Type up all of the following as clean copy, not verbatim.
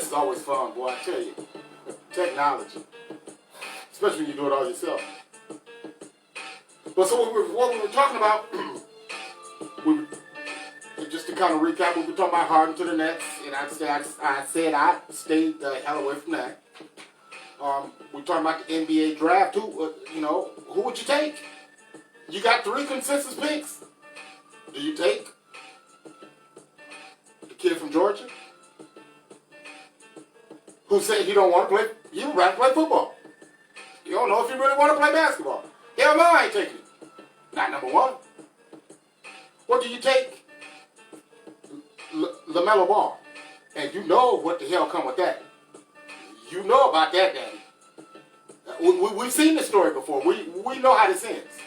is always fun, boy, I tell you. Technology. Especially when you do it all yourself. But so what we were talking about, just to kind of recap, we were talking about Harden to the Nets, and I said I'd stay the hell away from that. We're talking about the NBA draft, too. Who would you take? You got 3 consensus picks. Do you take the kid from Georgia who said he don't want to play, he would rather play football? You don't know if you really want to play basketball. Hell no, I ain't taking it. Not number 1. What do you take? LaMelo Ball. And you know what the hell come with that. You know about that, Daddy. We've seen this story before. We know how this ends.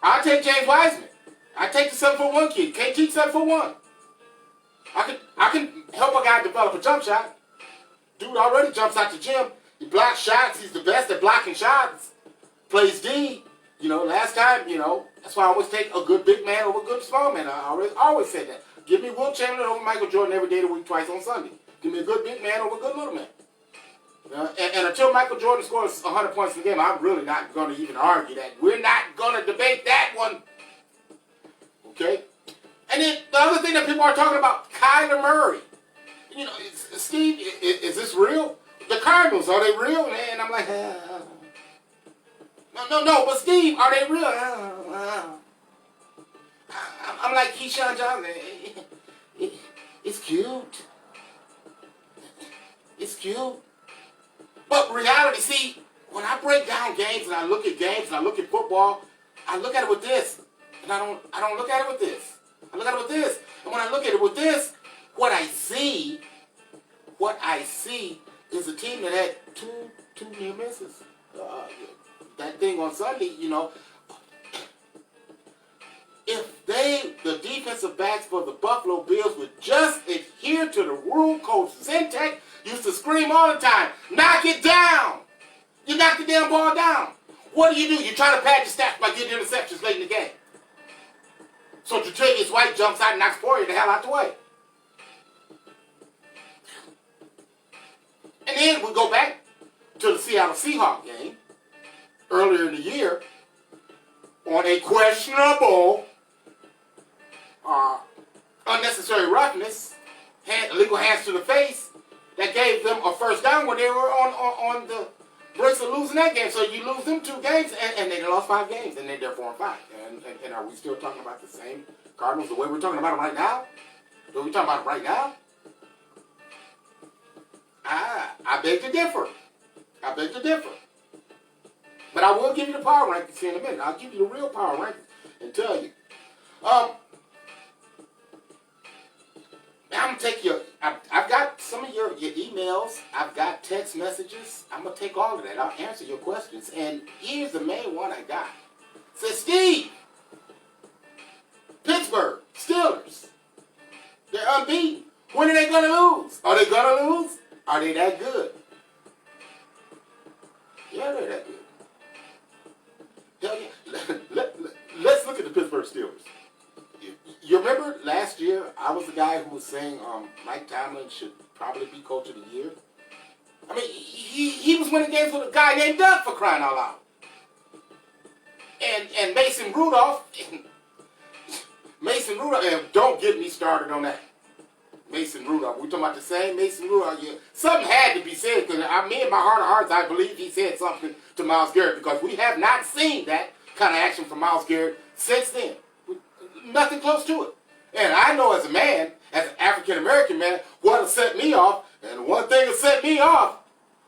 I take James Wiseman. I take the 7'1" kid. Can't teach 7'1". I can help a guy develop a jump shot. Dude already jumps out the gym. He blocks shots. He's the best at blocking shots. Plays D. Last time, that's why I always take a good big man over a good small man. I always said that. Give me Wilt Chamberlain over Michael Jordan every day of the week, twice on Sunday. Give me a good big man over a good little man. And until Michael Jordan scores 100 points in the game, I'm really not going to even argue that. We're not going to debate that one. Okay? And then the other thing that people are talking about, Kyler Murray. Steve, is this real? The Cardinals, are they real? And I'm like, No, but Steve, are they real? I'm like Keyshawn Johnson. It's cute. It's cute. But reality, see, when I break down games and I look at games and I look at football, I look at it with this. And I don't look at it with this. I look at it with this. And when I look at it with this, what I see is a team that had two near misses. That thing on Sunday, if the defensive backs for the Buffalo Bills would just adhere to the rule Coach Zentek used to scream all the time, knock it down. You knock the damn ball down. What do? You try to pad your stats by getting interceptions late in the game. So Tre'Davious White jumps out and knocks Poirier the hell out the way. And then we go back to the Seattle Seahawks game earlier in the year on a questionable unnecessary roughness, illegal hands to the face, that gave them a first down when they were on the bricks of losing that game. So you lose them 2 games, and they lost 5 games, and they're 4-5. And are we still talking about the same Cardinals the way we're talking about them right now? Are we talking about them right now? I beg to differ. But I will give you the power rankings here in a minute. I'll give you the real power rankings and tell you. I'm going to take I've got some of your emails. I've got text messages. I'm going to take all of that. I'll answer your questions. And here's the main one I got. It says, Steve, Pittsburgh Steelers, they're unbeaten. When are they going to lose? Are they going to lose? Are they that good? Yeah, they're that good. Hell yeah. Let's look at the Pittsburgh Steelers. You remember last year, I was the guy who was saying Mike Tomlin should probably be coach of the year. I mean, he was winning games with a guy named Doug, for crying out loud. And Mason Rudolph, and don't get me started on that. Mason Rudolph, we're talking about the same Mason Rudolph. Yeah. Something had to be said, because me in my heart of hearts, I believe he said something to Myles Garrett, because we have not seen that kind of action from Myles Garrett since then. Nothing close to it. And I know as a man, as an African-American man, what'll set me off, and one thing will set me off,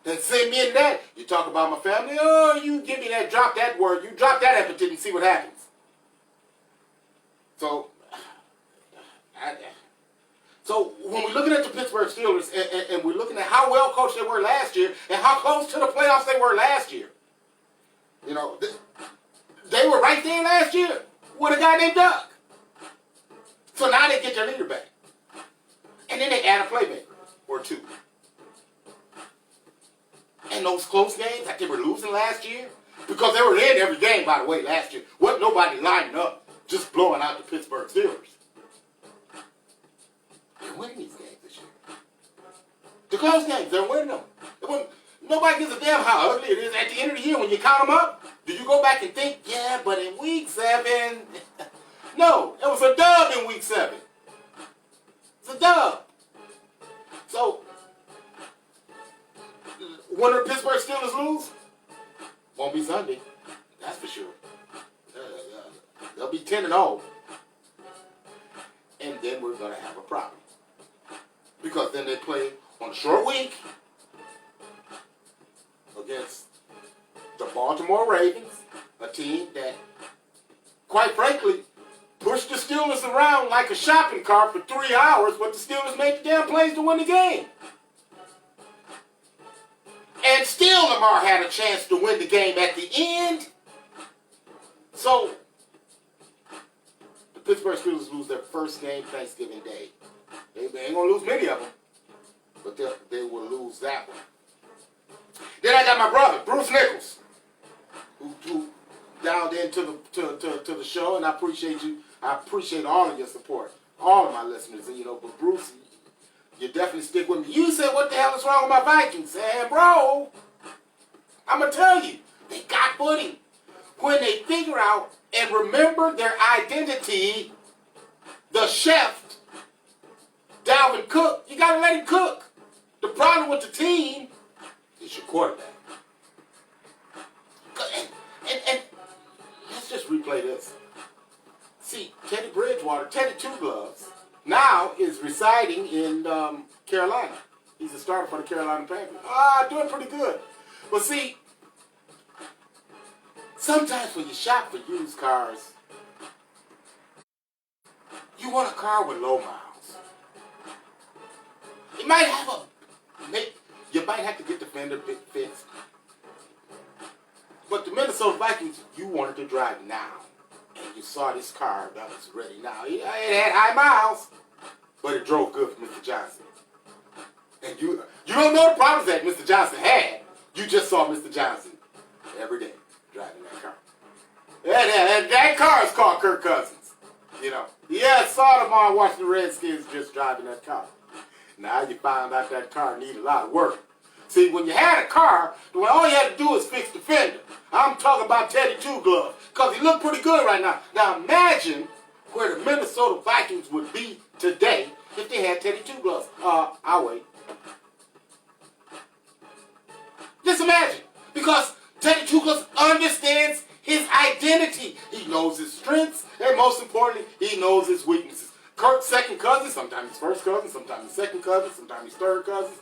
that send me in that, you talk about my family, oh, you give me that, drop that word, you drop that epithet and see what happens. So when we're looking at the Pittsburgh Steelers, and we're looking at how well coached they were last year, and how close to the playoffs they were last year, they were right there last year with a guy named Doug. So now they get their leader back. And then they add a playmaker or 2. And those close games that they were losing last year, because they were in every game, by the way, last year. Wasn't nobody lining up, just blowing out the Pittsburgh Steelers. They're winning these games this year. close games. They're winning them. Nobody gives a damn how ugly it is at the end of the year when you count them up. Do you go back and think, yeah, but in week 7, no, it was a dub in week 7. It's a dub. So, when the Pittsburgh Steelers lose, won't be Sunday. That's for sure. They'll be 10-0. And then we're going to have a problem. Because then they play on a short week against the Baltimore Ravens, a team that, quite frankly, pushed the Steelers around like a shopping cart for 3 hours, but the Steelers made the damn plays to win the game. And still Lamar had a chance to win the game at the end. So, the Pittsburgh Steelers lose their first game Thanksgiving Day. They ain't going to lose many of them, but they will lose that one. Then I got my brother, Bruce Nichols, who dialed into the show, and I appreciate you. I appreciate all of your support, all of my listeners. And, but Bruce, you definitely stick with me. You said, what the hell is wrong with my Vikings? And, bro, I'm going to tell you, they got footing. When they figure out and remember their identity, the chef, Dalvin Cook, you got to let him cook. The problem with the team is your quarterback. And let's just replay this. See, Teddy Bridgewater, Teddy Two Gloves, now is residing in Carolina. He's a starter for the Carolina Panthers. Doing pretty good. But see, sometimes when you shop for used cars, you want a car with low miles. You might have to get the fender fixed. But the Minnesota Vikings, you wanted to drive now. And you saw this car that was ready now. It had high miles, but it drove good for Mr. Johnson. And you don't know the problems that Mr. Johnson had. You just saw Mr. Johnson every day driving that car. That car is called Kirk Cousins. Yeah, I saw them on Washington Redskins just driving that car. Now you found out that car needed a lot of work. See, when you had a car, all you had to do was fix the fender. I'm talking about Teddy Two Gloves, because he looked pretty good right now. Now imagine where the Minnesota Vikings would be today if they had Teddy Two Gloves. I'll wait. Just imagine. Because Teddy Two Gloves understands his identity. He knows his strengths, and most importantly, he knows his weaknesses. Kirk's second cousin, sometimes his first cousin, sometimes his second cousin, sometimes his third cousin.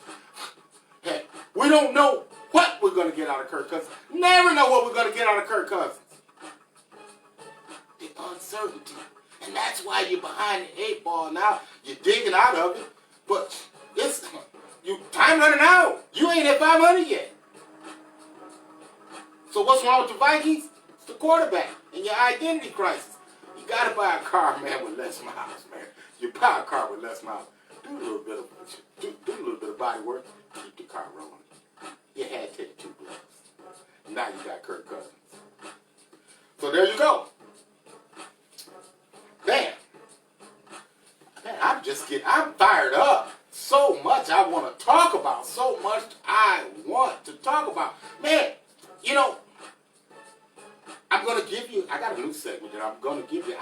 Hey, we don't know what we're going to get out of Kirk Cousins. Never know what we're going to get out of Kirk Cousins. The uncertainty. And that's why you're behind the 8 ball now. You're digging out of it. But time running out. You ain't at 500 yet. So what's wrong with the Vikings? It's the quarterback and your identity crisis. You got to buy a car, man, with less miles, man. You buy a car with less miles. Do a little bit of body work. Keep the car rolling. You had Teddy Two Gloves. Now you got Kirk Cousins. So there you go. Man, I'm fired up. So much I want to talk about. So much I want to talk about. Man, I'm going to give you, I got a new segment that I'm going to give you.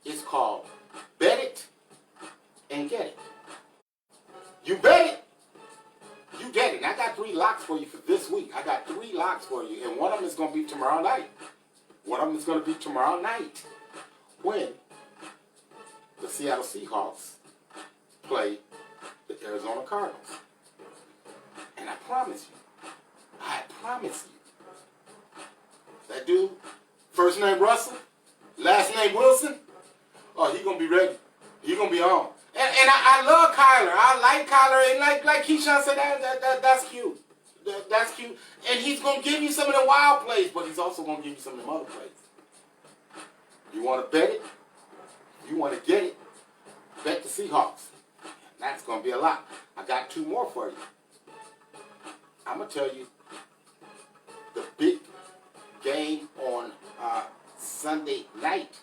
It's called Bet It and Get It. You bet it, you get it. And I got 3 locks for you for this week. I got 3 locks for you, and one of them is going to be tomorrow night. When the Seattle Seahawks play the Arizona Cardinals. And I promise you, that dude, first name Russell, last name Wilson, he's going to be ready. He's going to be on. And I love Kyler. I like Kyler. And like Keyshawn said, that's cute. That's cute. And he's going to give you some of the wild plays, but he's also going to give you some of the other plays. You want to bet it? You want to get it? Bet the Seahawks. That's going to be a lot. I got 2 more for you. I'm going to tell you the big game on Sunday night.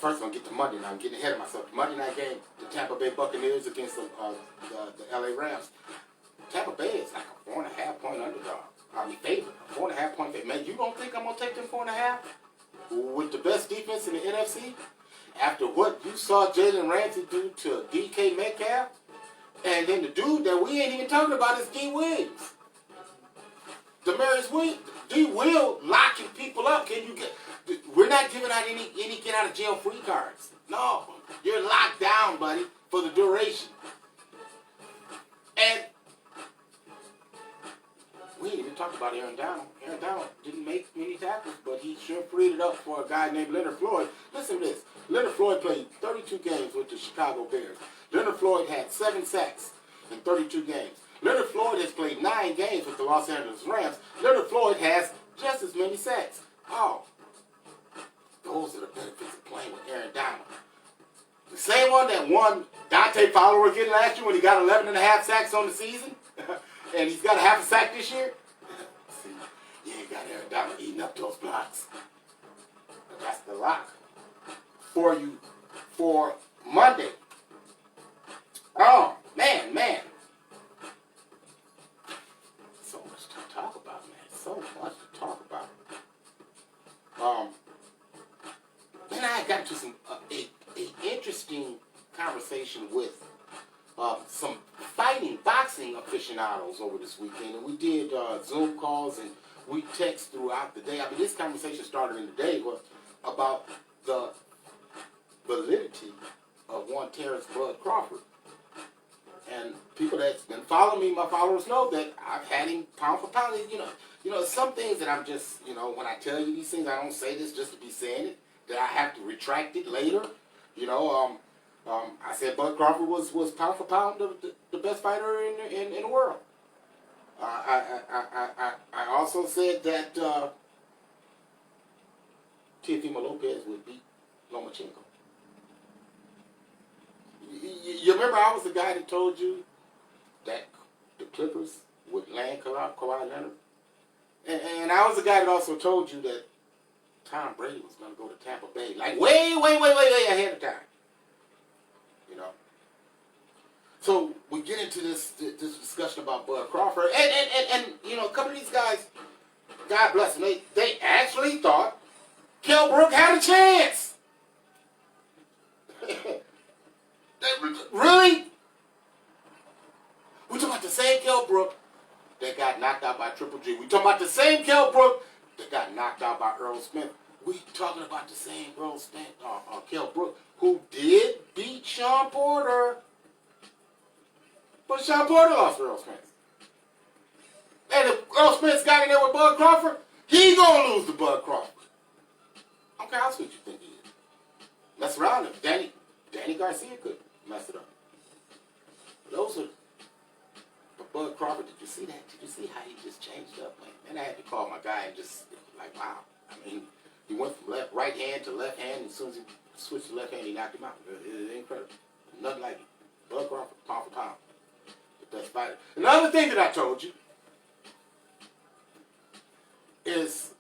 first I'm going to get to Monday night. I'm getting ahead of myself. The Monday night game, the Tampa Bay Buccaneers against the LA Rams. Tampa Bay is like a 4.5 point underdog. I mean, favorite. A 4.5 point favorite. Man, you don't think I'm going to take them 4.5? With the best defense in the NFC? After what you saw Jalen Ramsey do to DK Metcalf? And then the dude that we ain't even talking about is D. Williams. Demarius Williams. D. Will locking people up. We're not giving out any get out of jail free cards. No. You're locked down, buddy, for the duration. And we ain't even talked about Aaron Donald. Aaron Donald didn't make many tackles, but he sure freed it up for a guy named Leonard Floyd. Listen to this. Leonard Floyd played 32 games with the Chicago Bears. Leonard Floyd had 7 sacks in 32 games. Leonard Floyd has played 9 games with the Los Angeles Rams. Leonard Floyd has just as many sacks. Oh, those are the benefits of playing with Aaron Donald. The same one that won Dante Fowler again last year when he got 11.5 sacks on the season. And he's got a half a sack this year. See, you ain't got Aaron Donald eating up those blocks. But that's the lock for you for Monday. Oh, man. So much to talk about, man. So much to talk about. Then I got into some a interesting conversation with some boxing aficionados over this weekend, and we did Zoom calls and we text throughout the day. I mean, this conversation started in the day was about the validity of one Terrence Bud Crawford. And people that's been following me, my followers know that I've had him pound for pound. You know, some things that I'm just, when I tell you these things, I don't say this just to be saying it, that I have to retract it later. I said Bud Crawford was pound for pound the best fighter in the world. I also said that Teofimo Lopez would beat Lomachenko. You remember I was the guy that told you that the Clippers would land Kawhi Leonard? And I was the guy that also told you that Tom Brady was going to go to Tampa Bay. Like way ahead of time. So we get into this discussion about Bud Crawford. And a couple of these guys, God bless them, they actually thought Kell Brook had a chance. Really? We talking about the same Kell Brook that got knocked out by Triple G. We talking about the same Kell Brook that got knocked out by Earl Smith. We talking about the same Earl Smith, Kell Brook, who did beat Sean Porter. But Sean Porter lost to Earl Smith. And if Earl Smith's got in there with Bud Crawford, he gonna lose to Bud Crawford. I don't care how sweet you think he is. Mess around him. Danny Garcia could mess it up. Those are. But Bud Crawford, did you see that? Did you see how he just changed up? Man, I had to call my guy and just like, wow. I mean, he went from right hand to left hand, and as soon as he switched to left hand, he knocked him out. It's incredible. Nothing like it. Bud Crawford, pound for pound. The best fighter. Another thing that I told you is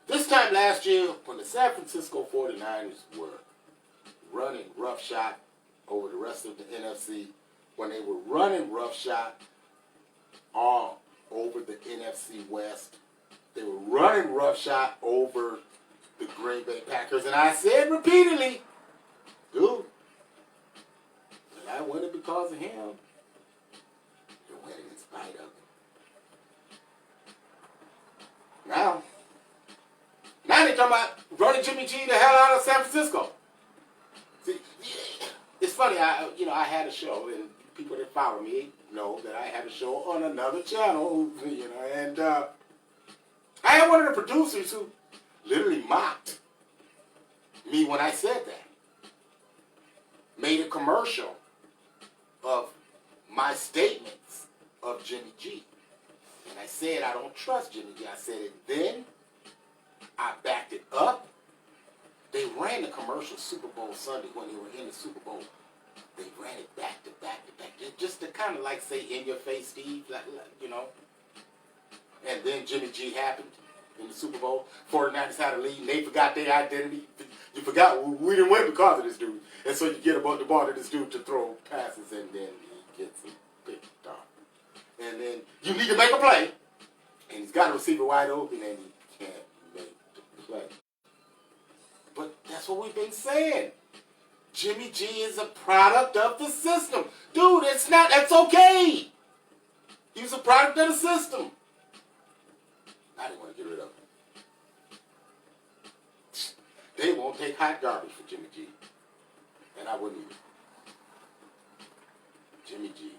this time last year when the San Francisco 49ers were running roughshod over the rest of the NFC, when they were running roughshod all over the NFC West, they were running roughshod over the Green Bay Packers, and I said repeatedly, dude, you're not winning because of him. You're winning in spite of him. Now they're talking about running Jimmy G the hell out of San Francisco. See, it's funny. I had a show, and people that follow me know that I had a show on another channel. And I had one of the producers who literally mocked me when I said that. Made a commercial of my statements of Jimmy G. And I said I don't trust Jimmy G. I said it then. I backed it up. They ran the commercial Super Bowl Sunday when they were in the Super Bowl. They ran it back to back to back. Just to kind of like say, in your face, Steve, And then Jimmy G happened in the Super Bowl. 49ers had a lead, and they forgot their identity. You forgot we didn't win because of this dude. And so you get about the ball to this dude to throw passes, and then he gets it picked off. And then you need to make a play, and he's got a receiver wide open, and he can't make the play. But that's what we've been saying. Jimmy G is a product of the system. Dude, it's not, that's okay. He's a product of the system. I didn't want to get rid of him. They won't take hot garbage for Jimmy G. And I wouldn't either. Jimmy G.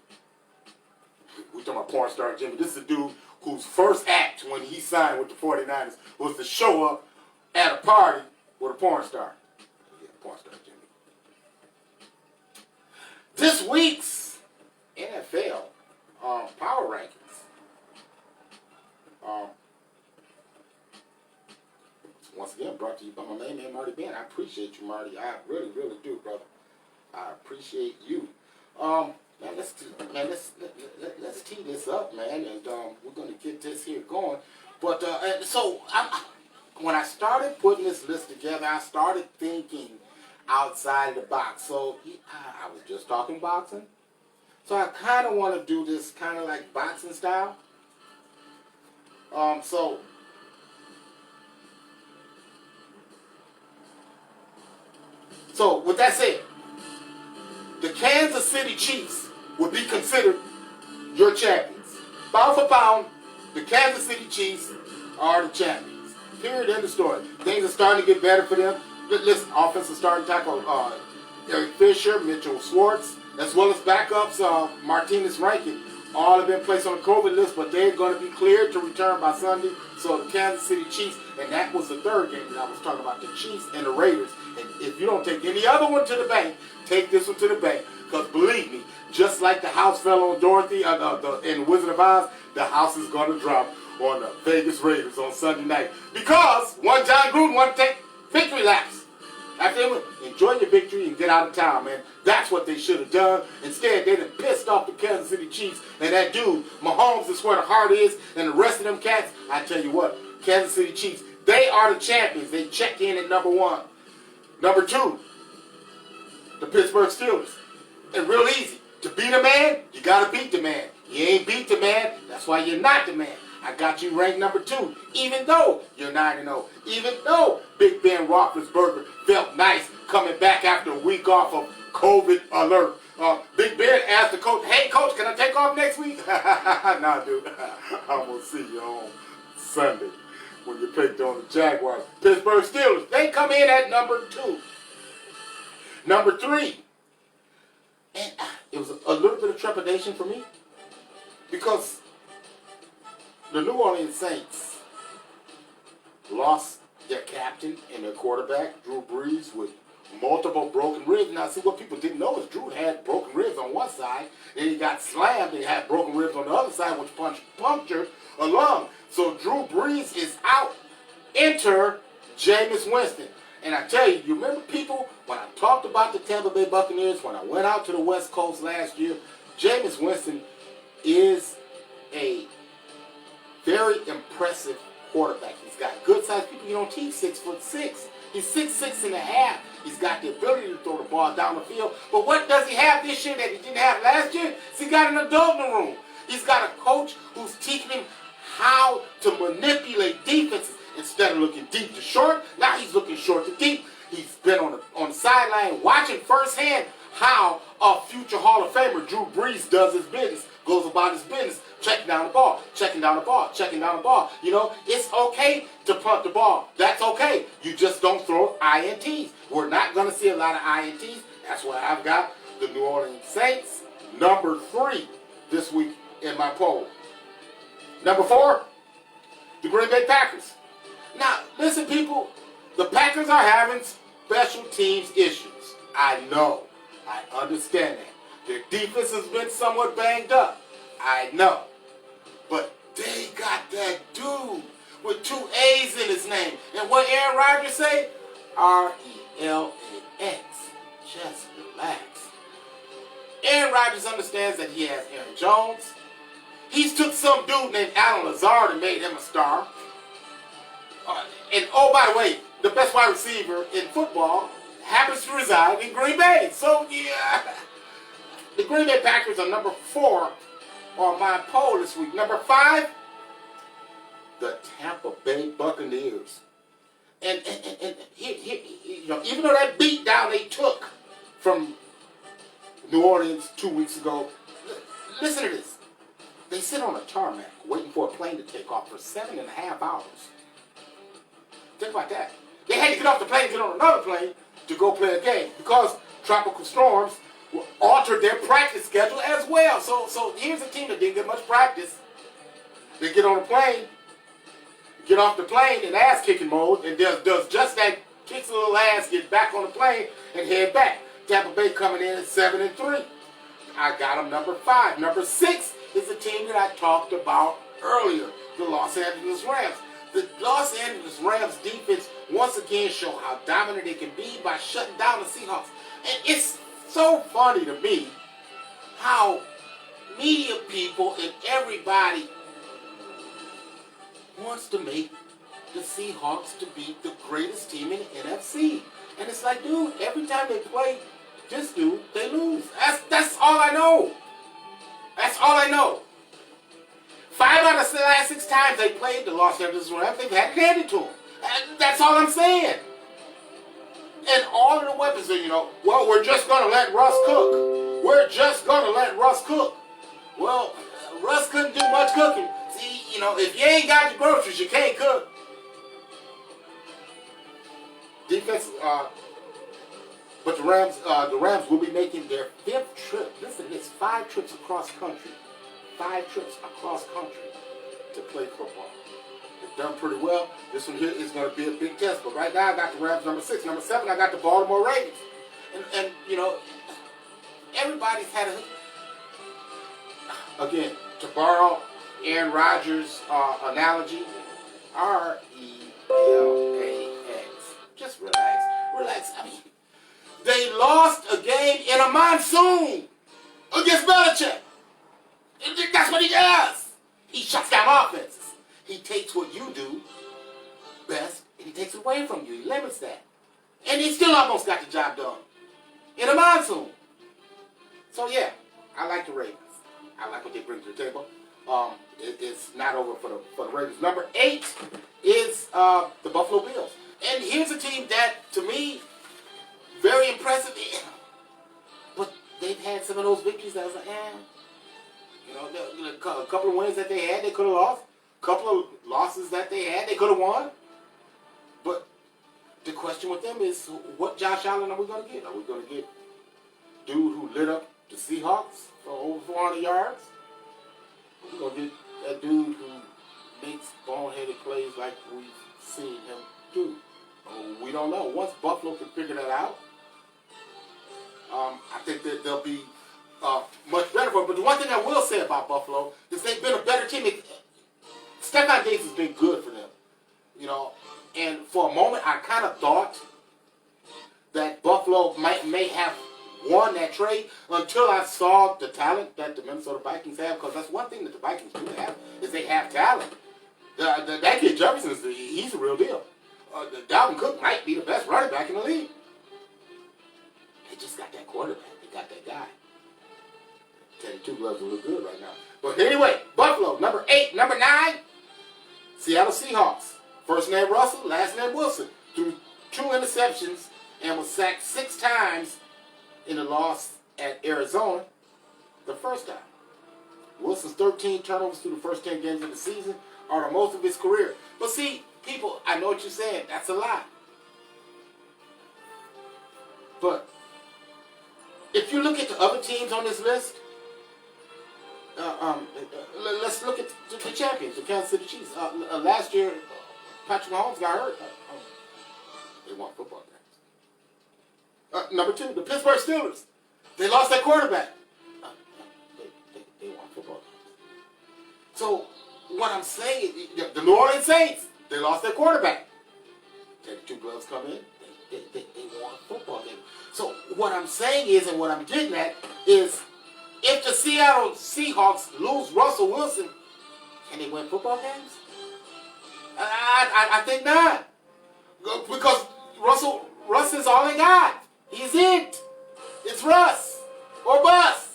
We're talking about porn star Jimmy. This is a dude whose first act when he signed with the 49ers was to show up at a party with a porn star. Yeah, porn star Jimmy. This week's NFL power rankings. Once again, brought to you by my main man, Marty Ben. I appreciate you, Marty. I really, really do, brother. I appreciate you. Man, let's tee this up, man, and we're gonna get this here going. But when I started putting this list together, I started thinking outside of the box. So I was just talking boxing. So I kind of want to do this kind of like boxing style. So with that said, the Kansas City Chiefs would be considered your champions. Pound for pound, the Kansas City Chiefs are the champions. Period, end of story. Things are starting to get better for them. Listen, offensive starting tackle Eric Fisher, Mitchell Schwartz, as well as backups Martinez Rankin, all have been placed on the COVID list, but they're going to be cleared to return by Sunday. So the Kansas City Chiefs, and that was the third game that I was talking about, the Chiefs and the Raiders. And if you don't take any other one to the bank, take this one to the bank. Because believe me, just like the house fell on Dorothy in Wizard of Oz, the house is going to drop on the Vegas Raiders on Sunday night. Because one John Gruden wanted to take victory laps. After enjoy your victory and get out of town, man. That's what they should have done. Instead, they done pissed off the Kansas City Chiefs. And that dude, Mahomes, is where the heart is. And the rest of them cats, I tell you what, Kansas City Chiefs, they are the champions. They check in at number 1. Number 2, the Pittsburgh Steelers. And real easy. To beat a man, you got to beat the man. You ain't beat the man, that's why you're not the man. I got you ranked number 2, even though you're 9-0. Even though Big Ben Roethlisberger felt nice coming back after a week off of COVID alert. Big Ben asked the coach, hey, coach, can I take off next week? Nah, dude. I'm going to see you on Sunday when you picked on the Jaguars. Pittsburgh Steelers, they come in at number 2. Number 3. And it was a little bit of trepidation for me because the New Orleans Saints lost their captain and their quarterback, Drew Brees, with multiple broken ribs. Now, see, what people didn't know is Drew had broken ribs on one side, then he got slammed and had broken ribs on the other side, which punctured a lung. So Drew Brees is out. Enter Jameis Winston. And I tell you, you remember people, when I talked about the Tampa Bay Buccaneers, when I went out to the West Coast last year, Jameis Winston is a very impressive quarterback. He's got good size people. You don't teach 6'6". He's 6'6.5". He's got the ability to throw the ball down the field. But what does he have this year that he didn't have last year? He's got an adult in the room. He's got a coach who's teaching him how to manipulate defenses. Instead of looking deep to short, now he's looking short to deep. He's been on the sideline watching firsthand how a future Hall of Famer, Drew Brees, does his business, goes about his business, checking down the ball, checking down the ball, checking down the ball. You know, it's okay to punt the ball. That's okay. You just don't throw INTs. We're not going to see a lot of INTs. That's why I've got the New Orleans Saints, number 3 this week in my poll. Number 4, the Green Bay Packers. Now, listen, people, the Packers are having special teams issues. I know. I understand that. Their defense has been somewhat banged up. I know. But they got that dude with 2 A's in his name. And what Aaron Rodgers say? RELAX. Just relax. Aaron Rodgers understands that he has Aaron Jones. He's took some dude named Alan Lazard and made him a star. And oh, by the way, the best wide receiver in football, happens to reside in Green Bay. So, yeah, the Green Bay Packers are number 4 on my poll this week. Number 5, the Tampa Bay Buccaneers. And you know, even though that beat down they took from New Orleans 2 weeks ago, listen to this. They sit on a tarmac waiting for a plane to take off for 7.5 hours. Think about that. They had to get off the plane and get on another plane to go play a game because tropical storms altered their practice schedule as well. So here's a team that didn't get much practice. They get on a plane, get off the plane in ass-kicking mode, and does just that, kicks a little ass, get back on the plane, and head back. Tampa Bay coming in at 7-3. I got them number 5. Number 6 is the team that I talked about earlier, the Los Angeles Rams. The Los Angeles Rams defense once again show how dominant they can be by shutting down the Seahawks. And it's so funny to me how media people and everybody wants to make the Seahawks to be the greatest team in the NFC. And it's like, dude, every time they play this dude, they lose. That's all I know. That's all I know. 5 out of the last 6 times they played the Los Angeles Rams, they've had it handed to them. And that's all I'm saying. And all of the weapons are, you know, well, we're just going to let Russ cook. We're just going to let Russ cook. Well, Russ couldn't do much cooking. See, you know, if you ain't got your groceries, you can't cook. Defense, but the Rams will be making their 5th trip. Listen to this, 5 trips across country. 5 trips across country to play football. They've done pretty well. This one here is going to be a big test. But right now I got the Rams number 6. Number 7, I got the Baltimore Ravens. And you know, everybody's had again, to borrow Aaron Rodgers' analogy, RELAX. Just relax. Relax. I mean, they lost a game in a monsoon against Belichick. That's what he does. He shuts down offenses. He takes what you do best and he takes it away from you. He limits that. And he still almost got the job done in a monsoon. So yeah, I like the Ravens. I like what they bring to the table. It's not over for the Ravens. Number 8 is the Buffalo Bills. And here's a team that, to me, very impressive. But they've had some of those victories that I was like, you know, a couple of wins that they had, they could have lost. A couple of losses that they had, they could have won. But the question with them is, what Josh Allen are we going to get? Are we going to get dude who lit up the Seahawks for over 400 yards? Are we going to get that dude who makes boneheaded plays like we've seen him do? We don't know. Once Buffalo can figure that out, I think that they'll be much better for them. But the one thing I will say about Buffalo is they've been a better team. Stephon Diggs has been good for them, you know. And for a moment, I kind of thought that Buffalo may have won that trade until I saw the talent that the Minnesota Vikings have. Because that's one thing that the Vikings do have is they have talent. That kid Jefferson, he's a real deal. Dalvin Cook might be the best running back in the league. They just got that quarterback. They got that guy. Teddy Two Gloves look good right now. But anyway, Buffalo, number 8. Number 9, Seattle Seahawks. First name Russell, last name Wilson. Threw 2 interceptions and was sacked 6 times in the loss at Arizona the first time. Wilson's 13 turnovers through the first 10 games of the season are the most of his career. But see, people, I know what you're saying. That's a lot. But if you look at the other teams on this list, let's look at the champions, the Kansas City Chiefs. Last year, Patrick Mahomes got hurt. They won football games. Number 2, the Pittsburgh Steelers. They lost their quarterback. They won football games. So what I'm saying is, the New Orleans Saints, they lost their quarterback. Teddy Two Gloves come in. They won football games. So what I'm saying is, and what I'm getting at is, if the Seattle Seahawks lose Russell Wilson, can they win football games? I think not. Because Russ is all they got. He's it. It's Russ or bust.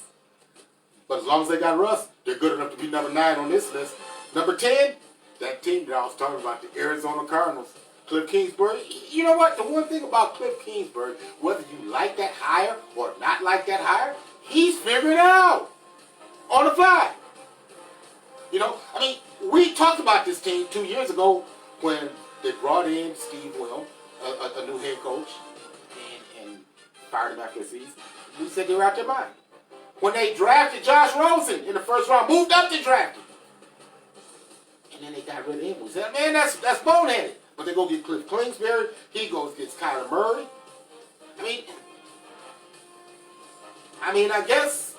But as long as they got Russ, they're good enough to be number 9 on this list. Number 10, that team that I was talking about, the Arizona Cardinals. Cliff Kingsbury. You know what? The one thing about Cliff Kingsbury, whether you like that hire or not like that hire, he's figuring it out on the fly. You know, I mean, we talked about this team 2 years ago when they brought in Steve Wilm, a new head coach, and fired him after the season. We said they were out their mind. When they drafted Josh Rosen in the first round, moved up to draft him. And then they got rid of him. We said, man, that's boneheaded. But they go get Cliff Kingsbury. He goes gets Kyler Murray. I mean, I guess